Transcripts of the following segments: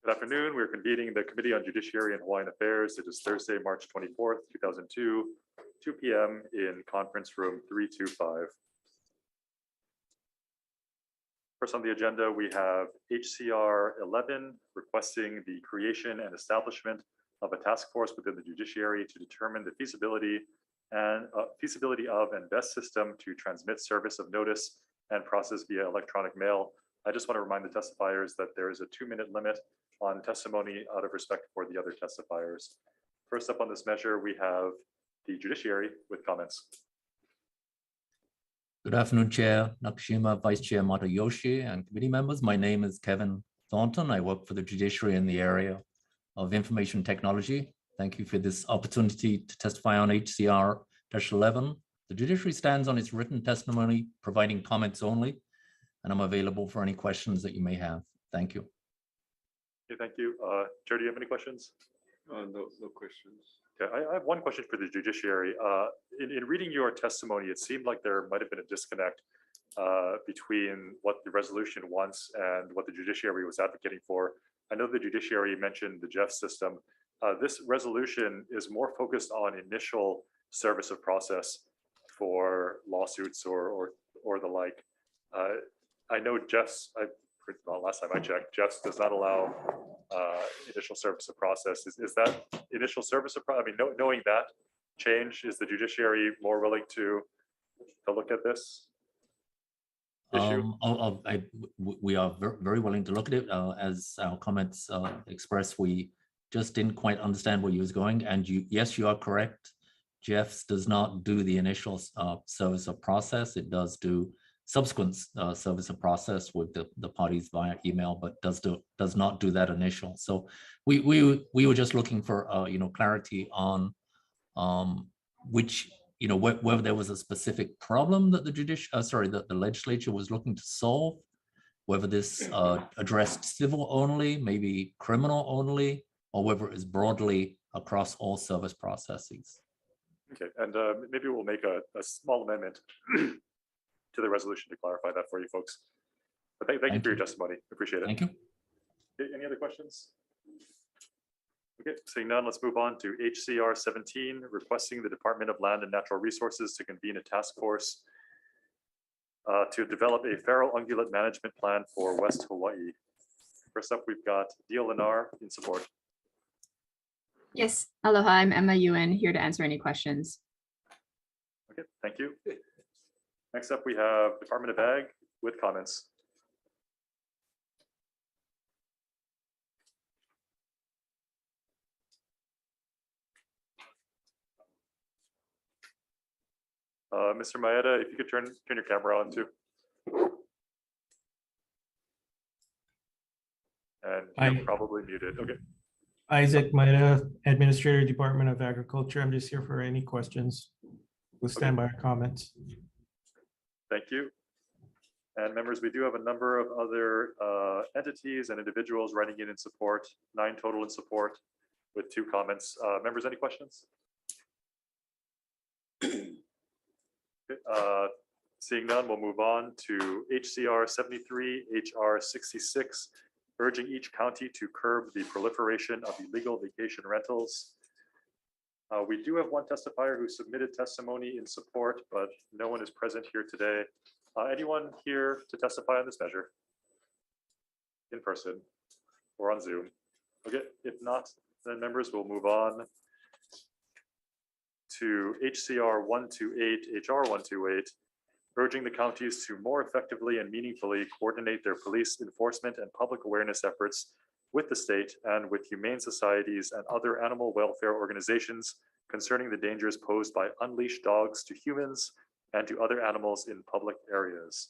Good afternoon. We're convening the Committee on Judiciary and Hawaiian Affairs. It is Thursday, March 24th, 2002, 2 p.m. in conference room 325. First on the agenda, we have HCR 11 requesting the creation and establishment of a task force within the judiciary to determine the feasibility of and best system to transmit service of notice and process via electronic mail. I just want to remind the testifiers that there is a 2-minute limit on testimony out of respect for the other testifiers. First up on this measure, we have the judiciary with comments. Good afternoon, Chair Nakashima, Vice Chair Matayoshi, and committee members. My name is Kevin Thornton. I work for the judiciary in the area of information technology. Thank you for this opportunity to testify on HCR-11. The judiciary stands on its written testimony, providing comments only, and I'm available for any questions that you may have. Thank you. Okay, thank you. Chair, do you have any questions? No questions. Okay, I have one question for the judiciary. In reading your testimony, it seemed like there might have been a disconnect between what the resolution wants and what the judiciary was advocating for. I know the judiciary mentioned the JEF system. This resolution is more focused on initial service of process for lawsuits or the like. I know JEF's, last time I checked, JEF's does not allow initial service of process. Is that initial service of process? I mean, knowing that change, is the judiciary more willing to look at this issue? We are very willing to look at it. As our comments express, we just didn't quite understand where you was going. And yes, you are correct. JEF's does not do the initial service of process. It does do subsequent service of process with the parties via email, but does not do that initial. So we were just looking for clarity on which whether there was a specific problem that the legislature was looking to solve, whether this addressed civil only, maybe criminal only, or whether it is broadly across all service processes. Okay, and maybe we'll make a small amendment to the resolution to clarify that for you folks. But thank you for your testimony. Appreciate it. Thank you. Okay, any other questions? Okay, seeing none, let's move on to HCR 17, requesting the Department of Land and Natural Resources to convene a task force to develop a feral ungulate management plan for West Hawaii. First up, we've got Deal Lenar in support. Yes, aloha, I'm Emma Yuen, here to answer any questions. Okay, thank you. Next up, we have Department of Ag with comments. Mr. Maeda, if you could turn your camera on too. And you're probably muted. Okay. Isaac Maeda, Administrator, Department of Agriculture. I'm just here for any questions. We'll stand by our comments. Thank you. And members, we do have a number of other entities and individuals writing in support, 9 total in support with 2 comments. Members, any questions? Okay, seeing none, we'll move on to HCR 73, HR 66, urging each county to curb the proliferation of illegal vacation rentals. We do have one testifier who submitted testimony in support, but no one is present here today. Anyone here to testify on this measure? In person or on Zoom? Okay, if not, then members will move on to HCR 128, HR 128, urging the counties to more effectively and meaningfully coordinate their police enforcement and public awareness efforts with the state and with humane societies and other animal welfare organizations concerning the dangers posed by unleashed dogs to humans and to other animals in public areas.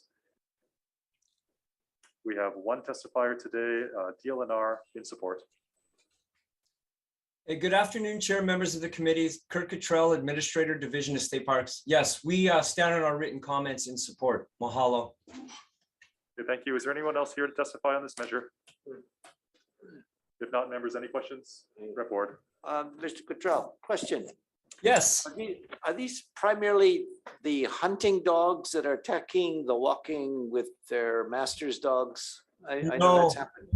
We have one testifier today, DLNR, in support. Hey, good afternoon, Chair, members of the committee. Kirk Cottrell, Administrator, Division of State Parks. Yes, we stand on our written comments in support. Mahalo. Okay, thank you. Is there anyone else here to testify on this measure? If not, members, any questions? Rep Ward. Mr. Cottrell, question. Yes. Are these primarily the hunting dogs that are attacking the walking with their master's dogs? I know that's happened.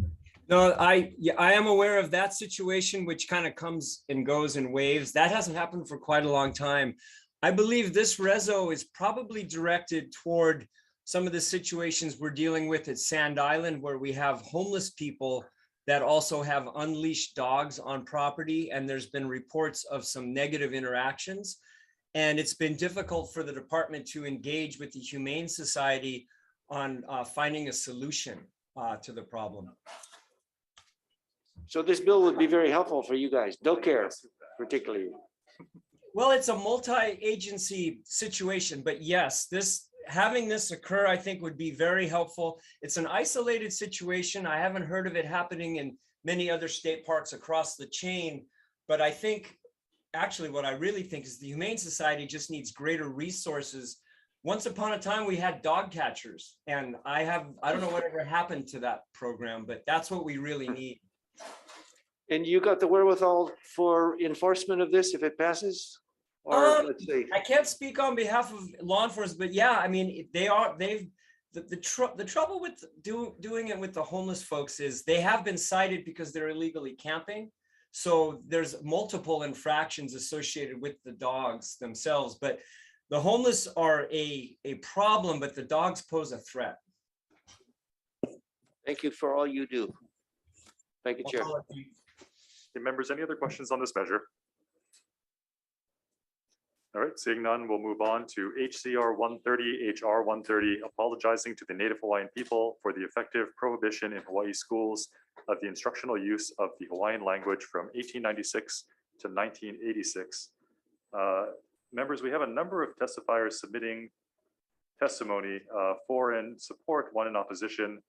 No, yeah, I am aware of that situation, which kind of comes and goes in waves. That hasn't happened for quite a long time. I believe this reso is probably directed toward some of the situations we're dealing with at Sand Island, where we have homeless people that also have unleashed dogs on property. And there's been reports of some negative interactions. And it's been difficult for the department to engage with the Humane Society on finding a solution to the problem. So this bill would be very helpful for you guys, dog care particularly. Well, it's a multi-agency situation, but yes, having this occur, I think would be very helpful. It's an isolated situation. I haven't heard of it happening in many other state parks across the chain, but I think actually what I really think is the Humane Society just needs greater resources. Once upon a time, we had dog catchers, and I don't know whatever happened to that program, but that's what we really need. And you got the wherewithal for enforcement of this if it passes? Or let's say, I can't speak on behalf of law enforcement, but yeah, I mean, the trouble with doing it with the homeless folks is they have been cited because they're illegally camping. So there's multiple infractions associated with the dogs themselves, but the homeless are a problem, but the dogs pose a threat. thank you for all you do. Thank you, Chair. Okay, members, any other questions on this measure? All right, seeing none, we'll move on to HCR 130, HR 130, apologizing to the Native Hawaiian people for the effective prohibition in Hawaii schools of the instructional use of the Hawaiian language from 1896 to 1986. Members, we have a number of testifiers submitting testimony for and support, one in opposition,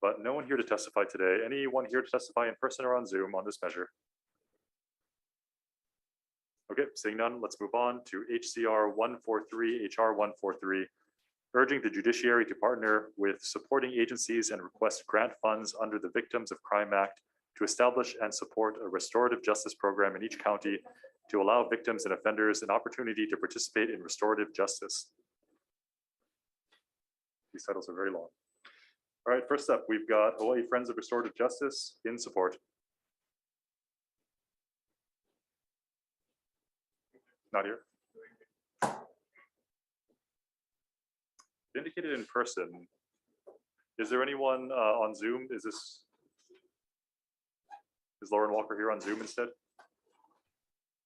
but no one here to testify today. Anyone here to testify in person or on Zoom on this measure? Okay, seeing none, let's move on to HCR 143, HR 143, urging the judiciary to partner with supporting agencies and request grant funds under the Victims of Crime Act to establish and support a restorative justice program in each county to allow victims and offenders an opportunity to participate in restorative justice. These titles are very long. All right, first up, we've got Hawaii Friends of Restorative Justice in support. Not here. Indicated in person. Is there anyone on Zoom? Is Lauren Walker here on Zoom instead?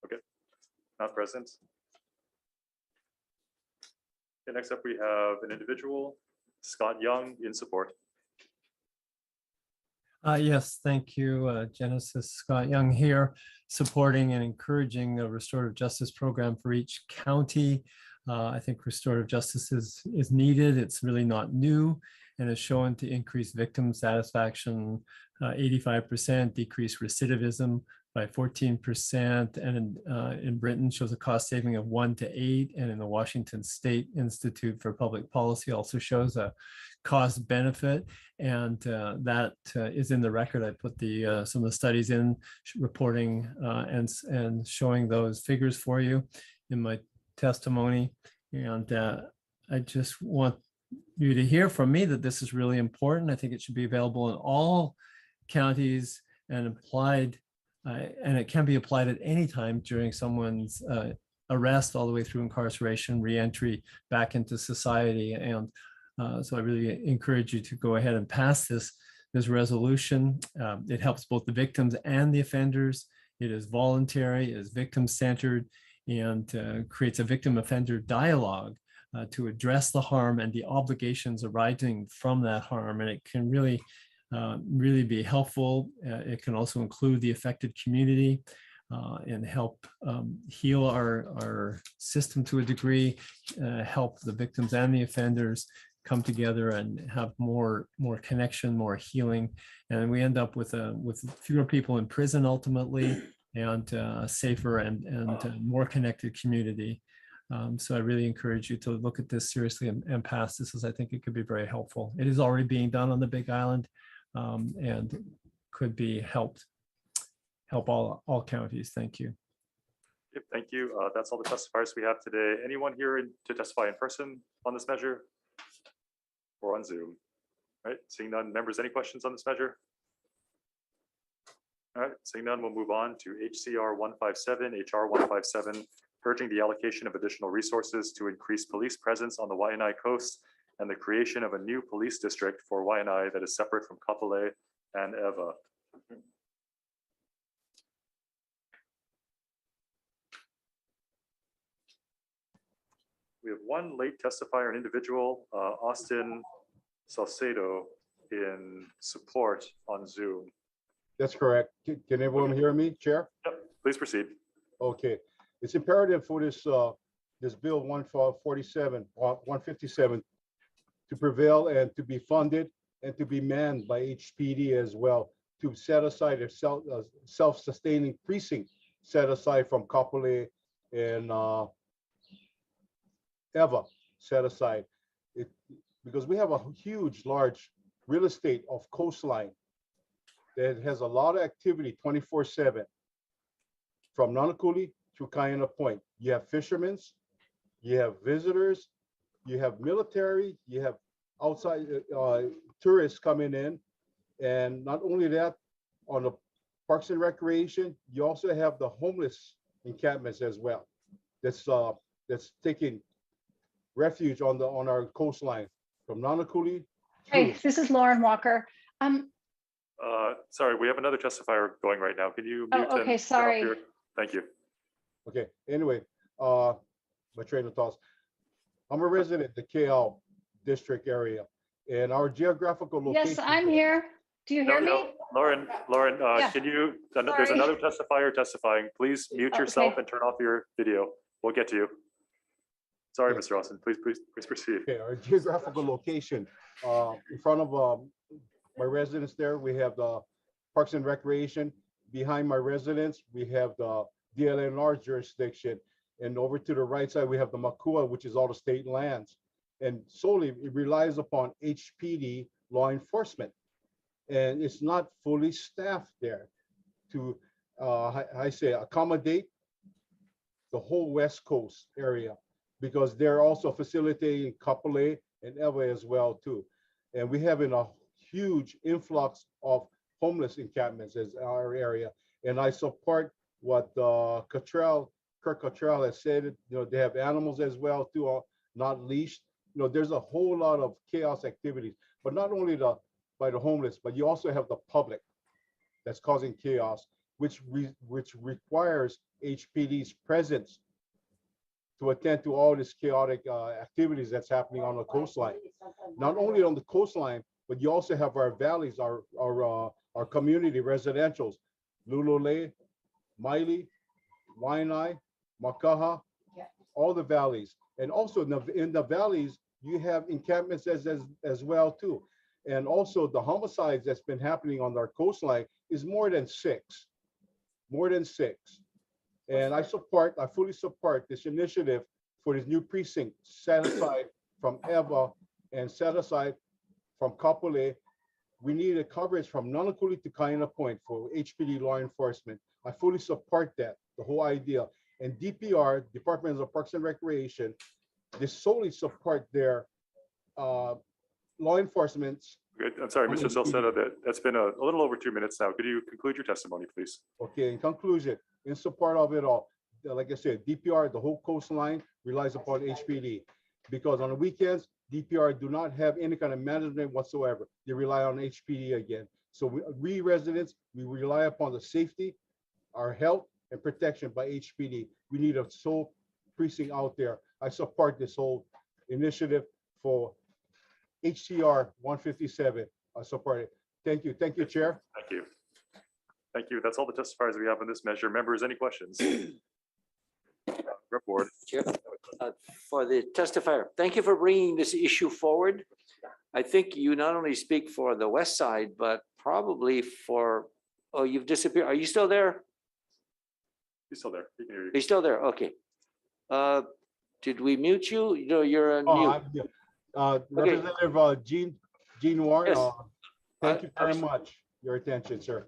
Okay, not present. Okay, next up we have an individual, Scott Young, in support. Yes, thank you, Genesis. Scott Young here, supporting and encouraging a restorative justice program for each county. I think restorative justice is needed. It's really not new and is shown to increase victim satisfaction 85%, decrease recidivism by 14%, and in Britain shows a cost saving of 1 to 8, and in the Washington State Institute for Public Policy also shows a cost benefit, and that is in the record. I put some of the studies in reporting and showing those figures for you in my testimony, and I just want you to hear from me that this is really important. I think it should be available in all counties and applied, and it can be applied at any time during someone's arrest all the way through incarceration, reentry back into society. And so I really encourage you to go ahead and pass this resolution. It helps both the victims and the offenders. It is voluntary, it is victim-centered, and creates a victim-offender dialogue to address the harm and the obligations arising from that harm. And it can really be helpful. It can also include the affected community and help heal our system to a degree, help the victims and the offenders come together and have more connection, more healing. And we end up with fewer people in prison ultimately, and a safer and more connected community. So I really encourage you to look at this seriously and pass this, as I think it could be very helpful. It is already being done on the Big Island, and could be help all counties. Thank you. Yep, thank you. That's all the testifiers we have today. Anyone here to testify in person on this measure or on Zoom? All right, seeing none. Members, any questions on this measure? All right, seeing none, we'll move on to HCR 157, HR 157, urging the allocation of additional resources to increase police presence on the Waianae coast and the creation of a new police district for Waianae that is separate from Kapolei and Ewa. We have one late testifier, an individual, Austin Salcedo, in support on Zoom. That's correct. Can everyone hear me, Chair? Yep, please proceed. Okay. It's imperative for this this bill 157 to prevail and to be funded and to be manned by HPD as well, to set aside a self-sustaining precinct set aside from Kapolei and Ewa set aside. Because we have a huge, large real estate of coastline that has a lot of activity 24/7 from Nanakuli to Kaina Point. You have fishermen, you have visitors, you have military, you have outside tourists coming in. And not only that, on the Parks and Recreation, you also have the homeless encampments as well. That's taking refuge on our coastline from Nanakuli. Hey, this is Lauren Walker. Sorry, we have another testifier going right now. Can you Oh, mute? and okay, turn off sorry. Thank you. Okay, anyway, my train of thoughts. I'm a resident of the KL district area, and our geographical location. Yes, I'm here. Do you hear me? Lauren, Yeah. can you, there's Sorry. another testifier testifying. Please mute yourself Okay. and turn off your video. We'll get to you. Sorry, Mr. Austin, please proceed. Okay, our geographical location, in front of my residence there, we have the Parks and Recreation. Behind my residence, we have the DLNR jurisdiction. And over to the right side, we have the Makua, which is all the state lands. And solely it relies upon HPD law enforcement. And it's not fully staffed there to, I say, accommodate the whole West Coast area, because they're also facilitating Kapolei and Ewa as well too. And we have a huge influx of homeless encampments as our area. And I support what Kirk Cottrell has said. They have animals as well too, not leashed. There's a whole lot of chaos activities, but not only by the homeless, but you also have the public that's causing chaos, which requires HPD's presence to attend to all this chaotic activities that's happening on the coastline. Not only on the coastline, but you also have our valleys, our community residentials, Lulule, Maili, Waianae, Makaha, all the valleys. And also in the valleys, you have encampments as well too. And also the homicides that's been happening on our coastline is more than six. And I fully support this initiative for this new precinct set aside from Ewa and set aside from Kapolei. We need a coverage from Nanakuli to Kaina Point for HPD law enforcement. I fully support that, the whole idea. And DPR, Department of Parks and Recreation, they solely support their law enforcement. Good. I'm sorry, Mr. Salcedo, that's been a little over 2 minutes now. Could you conclude your testimony, please? Okay, in conclusion, in support of it all, like I said, DPR, the whole coastline relies upon HPD, because on the weekends, DPR do not have any kind of management whatsoever. They rely on HPD again. So we residents, we rely upon the safety, our health and protection by HPD. We need a sole precinct out there. I support this whole initiative for HCR 157. I support it. Thank you. Thank you, Chair. Thank you. Thank you. That's all the testifiers we have on this measure. Members, any questions? Report. Chair, for the testifier, thank you for bringing this issue forward. I think you not only speak for the west side, but probably for, oh, you've disappeared. Are you still there? He's still there. He can hear you. You're still there. Okay. Did we mute you? You're on mute. Representative Gene Warren, Yes. thank you very much. Your attention, sir.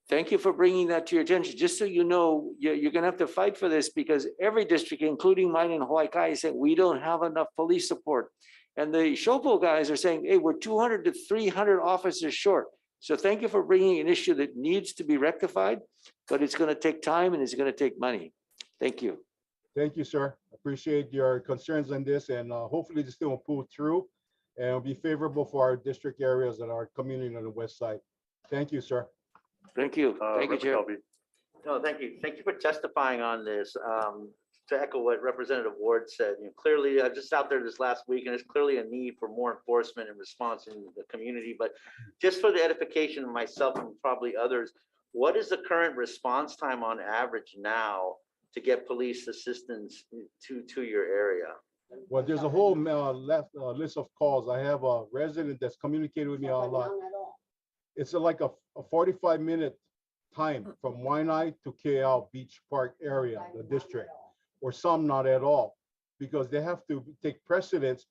Thank you for bringing that to your attention. Just so you know, you're going to have to fight for this, because every district, including mine in Hawaii Kai, is saying we don't have enough police support. And the Shopo guys are saying, hey, we're 200 to 300 officers short. So thank you for bringing an issue that needs to be rectified, but it's going to take time and it's going to take money. Thank you. Thank you, sir. Appreciate your concerns on this, and hopefully this thing will pull through and will be favorable for our district areas and our community on the west side. Thank you, sir. Thank you. Thank you, Rep. Chair. McKelvey. No, thank you. Thank you for testifying on this. To echo what Representative Ward said, clearly, I was just out there this last week, and there's clearly a need for more enforcement and response in the community. But just for the edification of myself and probably others, what is the current response time on average now to get police assistance to your area? Well, there's a whole list of calls. I have a resident that's communicated with me a lot. It's like a 45-minute time from Waianae to KL Beach Park area, the district, or some not at all, because they have to take precedence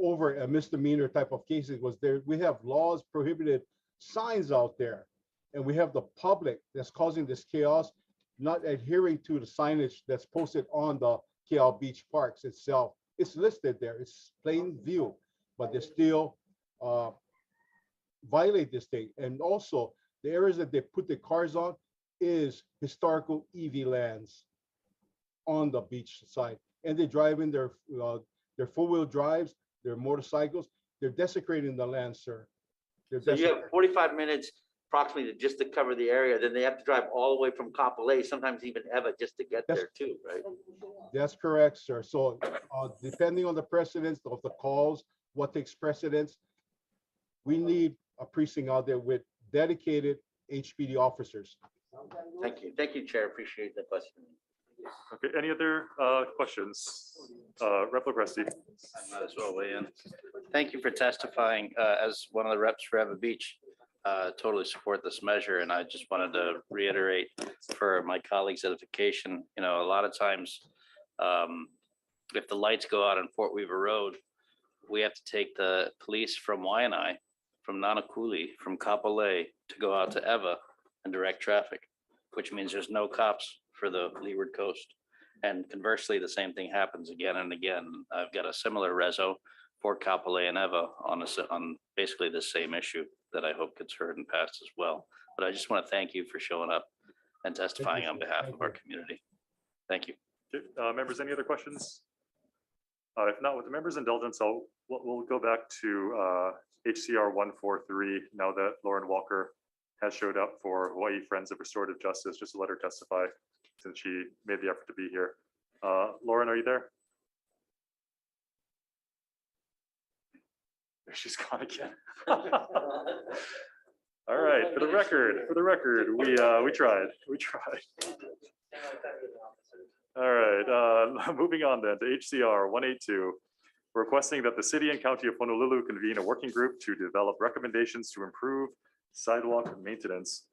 over a misdemeanor type of cases. We have laws prohibited signs out there, and we have the public that's causing this chaos, not adhering to the signage that's posted on the KL Beach Parks itself. It's listed there, it's plain view, but they still violate this thing. And also the areas that they put the cars on is historical EV lands on the beach side, and they drive in their four-wheel drives, their motorcycles. They're desecrating the land, sir. So you have 45 minutes approximately just to cover the area, then they have to drive all the way from Kapolei, sometimes even Eva, just to get there too, right? That's correct, sir. So depending on the precedence of the calls, what takes precedence, we need a precinct out there with dedicated HPD officers. Thank you. Thank you, Chair. Appreciate the question. Okay, any other questions? Rep. Lopresti. I might as well weigh in. Thank you for testifying. As one of the reps for Eva Beach, totally support this measure. And I just wanted to reiterate for my colleagues' edification, a lot of times, if the lights go out on Fort Weaver Road, we have to take the police from Waianae, from Nanakuli, from Kapolei to go out to Eva and direct traffic, which means there's no cops for the leeward coast. And conversely, the same thing happens again and again. I've got a similar reso for Kapolei and Eva on basically the same issue that I hope gets heard and passed as well. But I just want to thank you for showing up and testifying on behalf of our community. Thank you. Okay, members, any other questions? If not, with the members' indulgence, we'll go back to HCR 143 now that Lauren Walker has showed up for Hawaii Friends of Restorative Justice, just to let her testify since she made the effort to be here. Lauren, are you there? There she's gone again. All right, for the record, we tried. All right, moving on then to HCR 182, requesting that the city and county of Honolulu convene a working group to develop recommendations to improve sidewalk maintenance.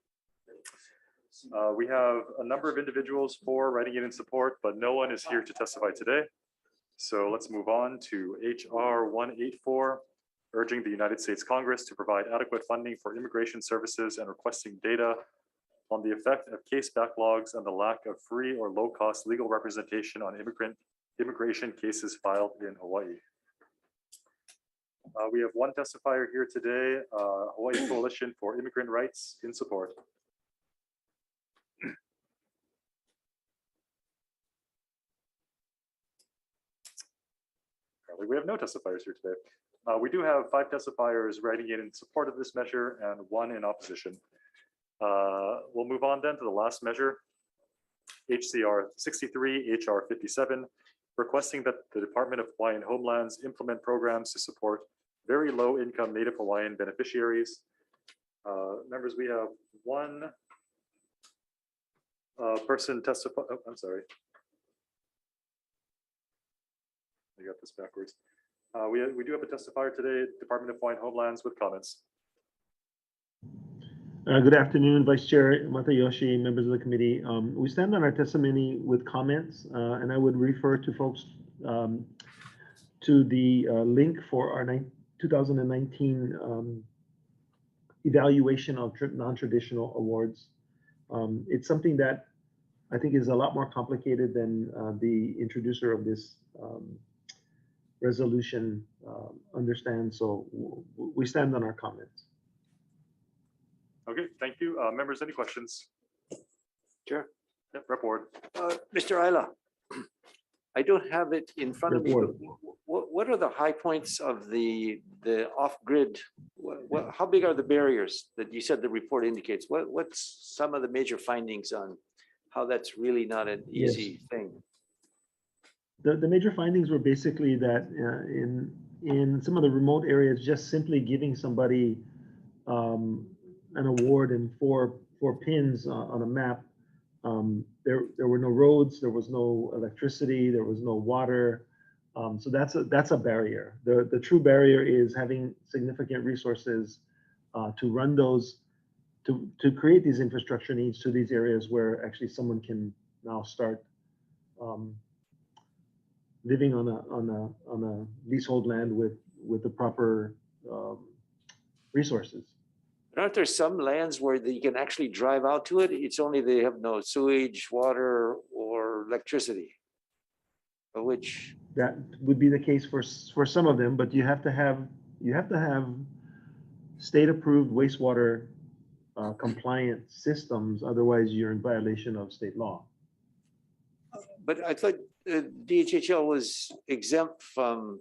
We have a number of individuals writing in support, but no one is here to testify today. So let's move on to HR 184, urging the United States Congress to provide adequate funding for immigration services and requesting data on the effect of case backlogs and the lack of free or low-cost legal representation on immigration cases filed in Hawaii. We have one testifier here today, Hawaii Coalition for Immigrant Rights in support. Apparently we have no testifiers here today. We do have 5 testifiers writing in support of this measure and 1 in opposition. We'll move on then to the last measure, HCR 63, HR 57, requesting that the Department of Hawaiian Homelands implement programs to support very low income Native Hawaiian beneficiaries. Members, we have one person testify. Oh, I'm sorry. I got this backwards. We do have a testifier today, Department of Hawaiian Homelands, with comments. Good afternoon, Vice Chair Matayoshi, members of the committee. We stand on our testimony with comments, and I would refer to folks to the link for our 2019 evaluation of non-traditional awards. It's something that I think is a lot more complicated than the introducer of this resolution understands. So we stand on our comments. Okay, thank you. Members, any questions? Sure. Yep, Rep. Ward. Mr. Ayla, I don't have it in front of me. Report. But what are the high points of the off-grid? How big are the barriers that you said the report indicates? What's some of the major findings on how that's really not an easy thing? The major findings were basically that in some of the remote areas, just simply giving somebody an award and four pins on a map. There were no roads, there was no electricity, there was no water. So that's a barrier. The true barrier is having significant resources to run those, to create these infrastructure needs to these areas where actually someone can now start living on a leasehold land with the proper resources. Aren't there some lands where you can actually drive out to it? It's only they have no sewage, water, or electricity. Which That would be the case for some of them, but you have to have state-approved wastewater compliant systems. Otherwise, you're in violation of state law. But I thought DHHL was exempt from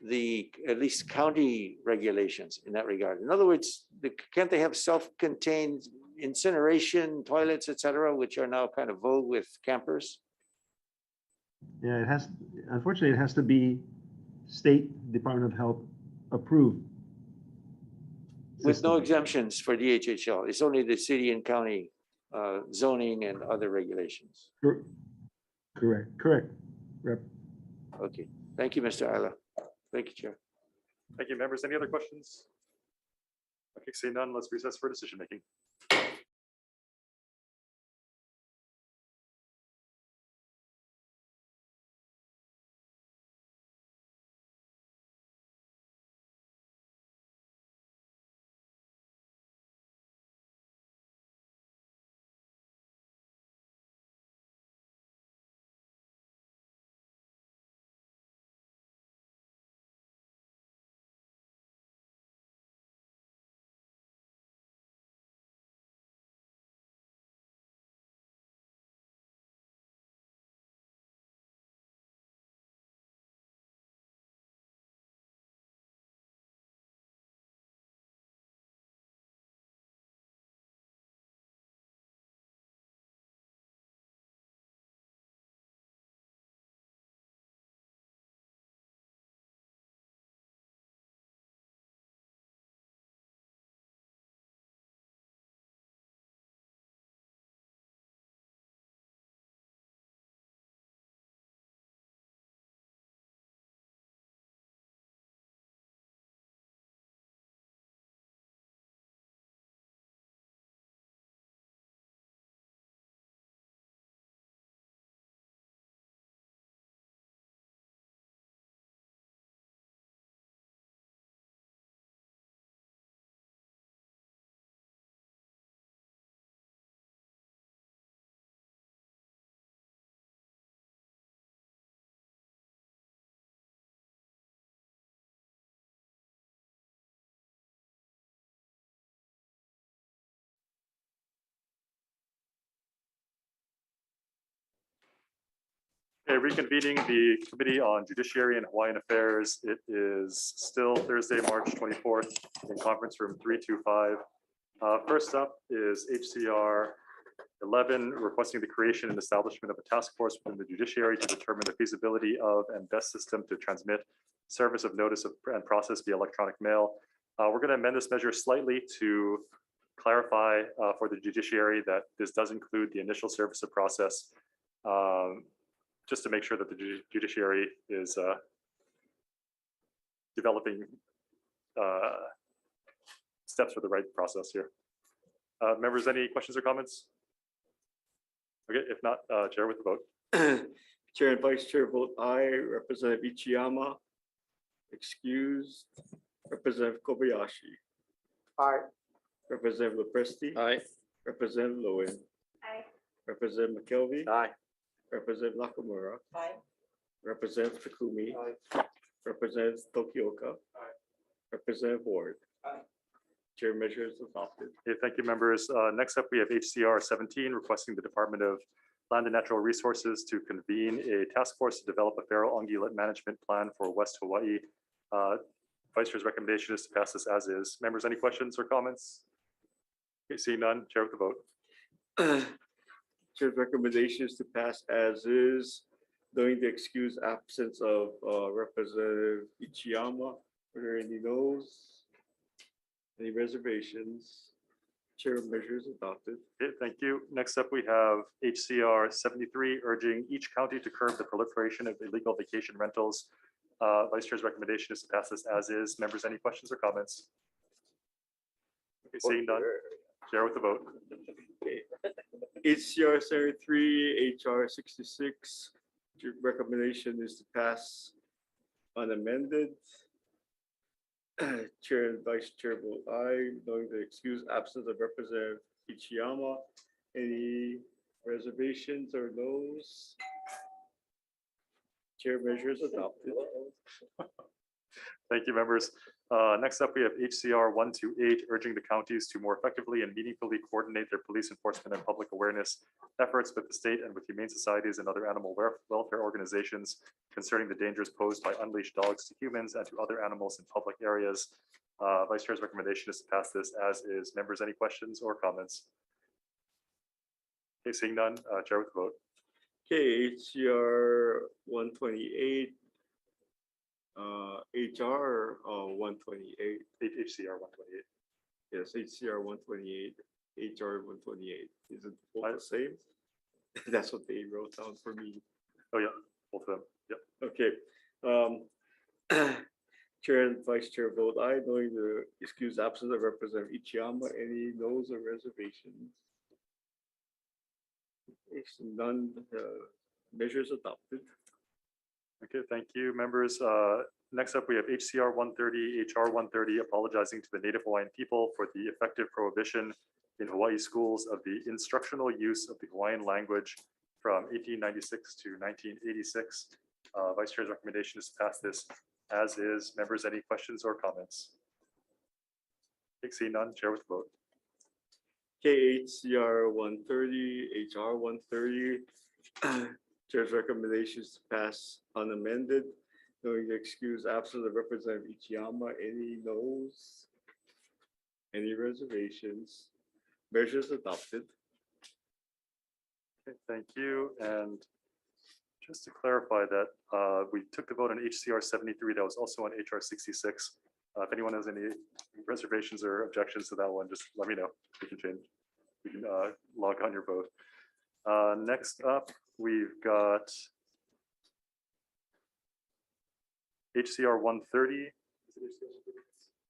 the at least county regulations in that regard. In other words, can't they have self-contained incineration, toilets, et cetera, which are now kind of vogue with campers? Yeah, unfortunately, it has to be State Department of Health approved. With no exemptions for DHHL. It's only the city and county zoning and other regulations. Correct. Rep. Okay, thank you, Mr. Ayla. Thank you, Chair. Thank you, members. Any other questions? Okay, seeing none, let's recess for decision making. Okay, reconvening the Committee on Judiciary and Hawaiian Affairs. It is still Thursday, March 24th in conference room 325. First up is HCR 11, requesting the creation and establishment of a task force within the judiciary to determine the feasibility of and best system to transmit service of notice of and process via electronic mail. We're going to amend this measure slightly to clarify for the judiciary that this does include the initial service of process, just to make sure that the judiciary is developing steps for the right process here. Members, any questions or comments? Okay, if not, Chair with the vote. Chair and Vice Chair vote aye. Representative Ichiyama, excused. Representative Kobayashi. Aye. Representative Lepresti. Aye. Representative Lowen. Aye. Representative McKelvey. Aye. Representative Nakamura. Aye. Representative Takumi. Aye. Representative Tokioka. Aye. Representative Ward. Aye. Chair measure is adopted. Okay, thank you, members. Next up, we have HCR 17 requesting the Department of Land and Natural Resources to convene a task force to develop a feral ungulate management plan for West Hawaii. Vice Chair's recommendation is to pass this as is. Members, any questions or comments? Okay, seeing none, Chair with the vote. Chair's recommendation is to pass as is, knowing the excused absence of Representative Ichiyama. Are there any no's? Any reservations? Chair measures adopted. Okay, thank you. Next up, we have HCR 73 urging each county to curb the proliferation of illegal vacation rentals. Vice Chair's recommendation is to pass this as is. Members, any questions or comments? Okay, seeing none, Chair with the vote. Okay. HCR 73, HR 66. Your recommendation is to pass unamended. Chair and Vice Chair vote aye, knowing the excused absence of Representative Ichiyama. Any reservations or no's? Chair measures adopted. Thank you, members. Next up, we have HCR 128 urging the counties to more effectively and meaningfully coordinate their police enforcement and public awareness efforts with the state and with humane societies and other animal welfare organizations concerning the dangers posed by unleashed dogs to humans and to other animals in public areas. Vice Chair's recommendation is to pass this as is. Members, any questions or comments? Okay, seeing none, Chair with the vote. Okay, HCR 128. HR 128. HCR 128. Yes, HCR 128, HR 128. Is it both the same? That's what they wrote down for me. Oh, yeah, both of them. Yep. Okay. Chair and Vice Chair vote aye, knowing the excused absence of Representative Ichiyama. Any no's or reservations? If none, measures adopted. Okay, thank you, members. Next up, we have HCR 130, HR 130, apologizing to the Native Hawaiian people for the effective prohibition in Hawaii schools of the instructional use of the Hawaiian language from 1896 to 1986. Vice Chair's recommendation is to pass this as is. Members, any questions or comments? Seeing none, Chair with the vote. KHCR 130, HR 130. Chair's recommendation is to pass unamended, knowing the excused absence of Representative Ichiyama. Any no's? Any reservations? Measures adopted. Okay, thank you. And just to clarify that we took the vote on HCR 73, that was also on HR 66. If anyone has any reservations or objections to that one, just let me know. We can change. We can log on your vote. Next up, we've got HCR 130.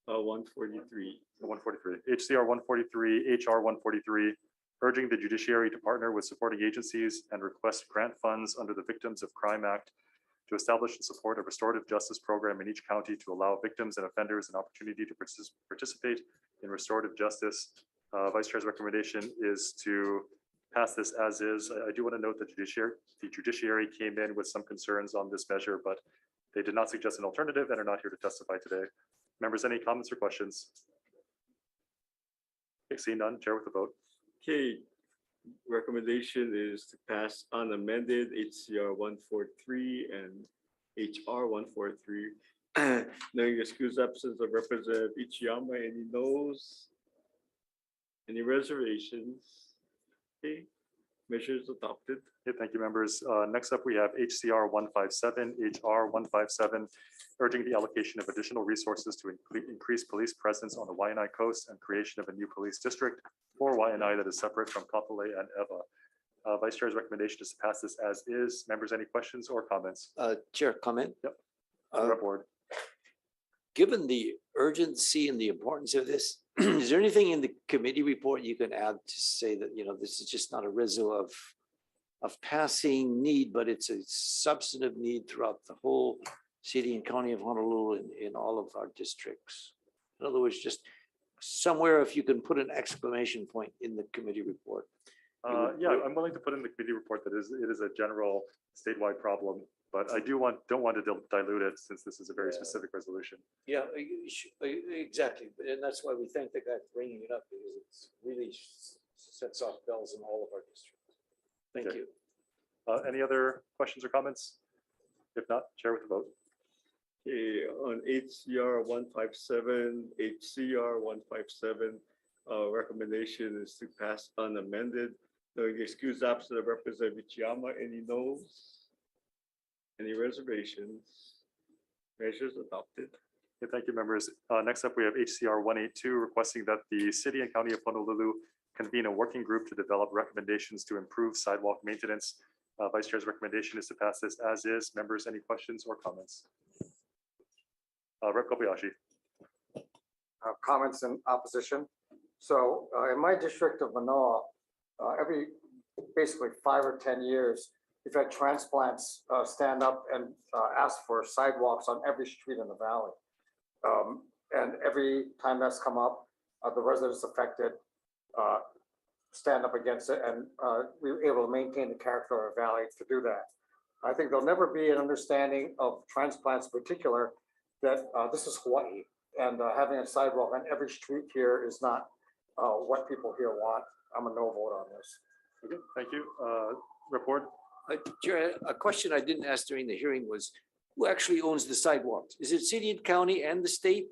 143. 143. HCR 143, HR 143, urging the judiciary to partner with supporting agencies and request grant funds under the Victims of Crime Act to establish and support a restorative justice program in each county to allow victims and offenders an opportunity to participate in restorative justice. Vice Chair's recommendation is to pass this as is. I do want to note that the judiciary came in with some concerns on this measure, but they did not suggest an alternative and are not here to testify today. Members, any comments or questions? Okay, seeing none, Chair with the vote. Okay, recommendation is to pass unamended HCR 143 and HR 143. Knowing the excused absence of Representative Ichiyama. Any no's? Any reservations? Okay, measures adopted. Okay, thank you, members. Next up, we have HCR 157, HR 157, urging the allocation of additional resources to increase police presence on the Waianae coast and creation of a new police district for Waianae that is separate from Kapolei and Ewa. Vice Chair's recommendation is to pass this as is. Members, any questions or comments? Chair, comment? Yep. Rep. Ward. Given the urgency and the importance of this, is there anything in the committee report you can add to say that, you know, this is just not a reso of passing need, but it's a substantive need throughout the whole city and county of Honolulu in all of our districts? In other words, just somewhere if you can put an exclamation point in the committee report. Yeah, I'm willing to put in the committee report that it is a general statewide problem, but I don't want to dilute it since this is a very specific resolution. Yeah, exactly. And that's why we thank the guy for bringing it up, because it's really sets off bells in all of our districts. Thank Okay. you. Any other questions or comments? If not, chair with the vote. Okay, on HCR 157, HCR 157, recommendation is to pass unamended. Knowing the excused absence of Representative Ichiyama, any noes? Any reservations? Measures adopted. Okay, thank you, members. Next up, we have HCR 182 requesting that the city and county of Honolulu convene a working group to develop recommendations to improve sidewalk maintenance. Vice Chair's recommendation is to pass this as is. Members, any questions or comments? Rep. Kobayashi. Comments in opposition. So in my district of Manoa, every basically 5 or 10 years, we've had transplants stand up and ask for sidewalks on every street in the valley. And every time that's come up, the residents affected stand up against it, and we were able to maintain the character of our valley to do that. I think there'll never be an understanding of transplants in particular that this is Hawaii, and having a sidewalk on every street here is not what people here want. I'm a no vote on this. Okay, thank you. Report. Chair, a question I didn't ask during the hearing was, who actually owns the sidewalks? Is it city and county and the state?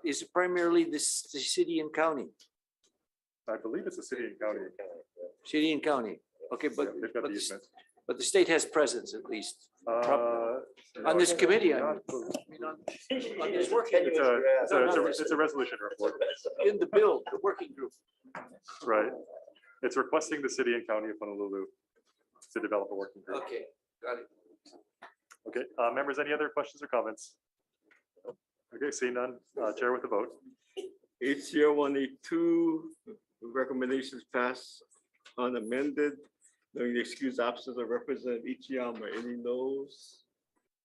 Is it primarily the city and county? I believe it's a city and county. City and county. Okay, but, They've got but, the the, easement. but the state has presence at least. No, On this committee, I not- mean, on this working. It's a resolution report. In the bill, the working group. Right. It's requesting the city and county of Honolulu to develop a working group. Okay, got it. Okay, members, any other questions or comments? Okay, seeing none, chair with the vote. HCR 182, recommendations passed unamended. Knowing the excused absence of Representative Ichiyama, any noes?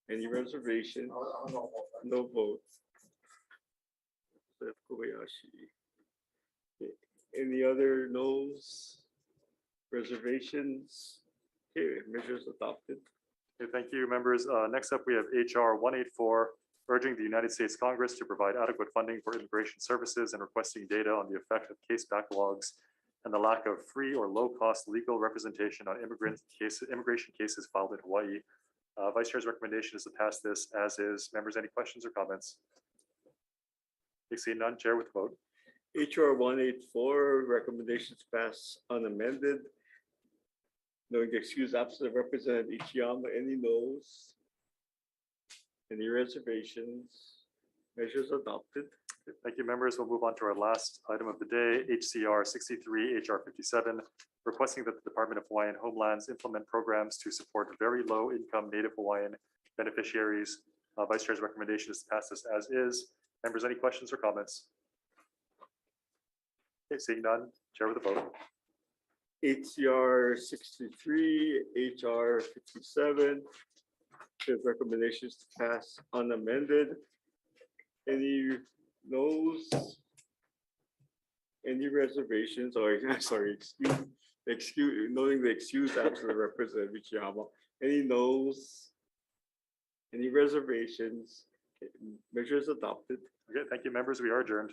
Any reservations? No vote. Rep. Kobayashi. Okay, any other noes? Reservations? Okay, measures adopted. Okay, thank you, members. Next up, we have HR 184, urging the United States Congress to provide adequate funding for immigration services and requesting data on the effect of case backlogs and the lack of free or low-cost legal representation on immigration cases filed in Hawaii. Vice Chair's recommendation is to pass this as is. Members, any questions or comments? Seeing none, chair with the vote. HR 184, recommendations pass unamended. Knowing the excused absence of Representative Ichiyama, any noes? Any reservations? Measures adopted. Thank you, members. We'll move on to our last item of the day, HCR 63, HR 57, requesting that the Department of Hawaiian Homelands implement programs to support very low income Native Hawaiian beneficiaries. Vice Chair's recommendation is to pass this as is. Members, any questions or comments? Okay, seeing none, chair with the vote. HCR 63, HR 57. There's recommendations to pass unamended. Any noes? Any reservations or sorry, knowing the excuse absence of Representative Ichiyama. Any noes? Any reservations? Okay, measures adopted. Okay, thank you, members. We are adjourned.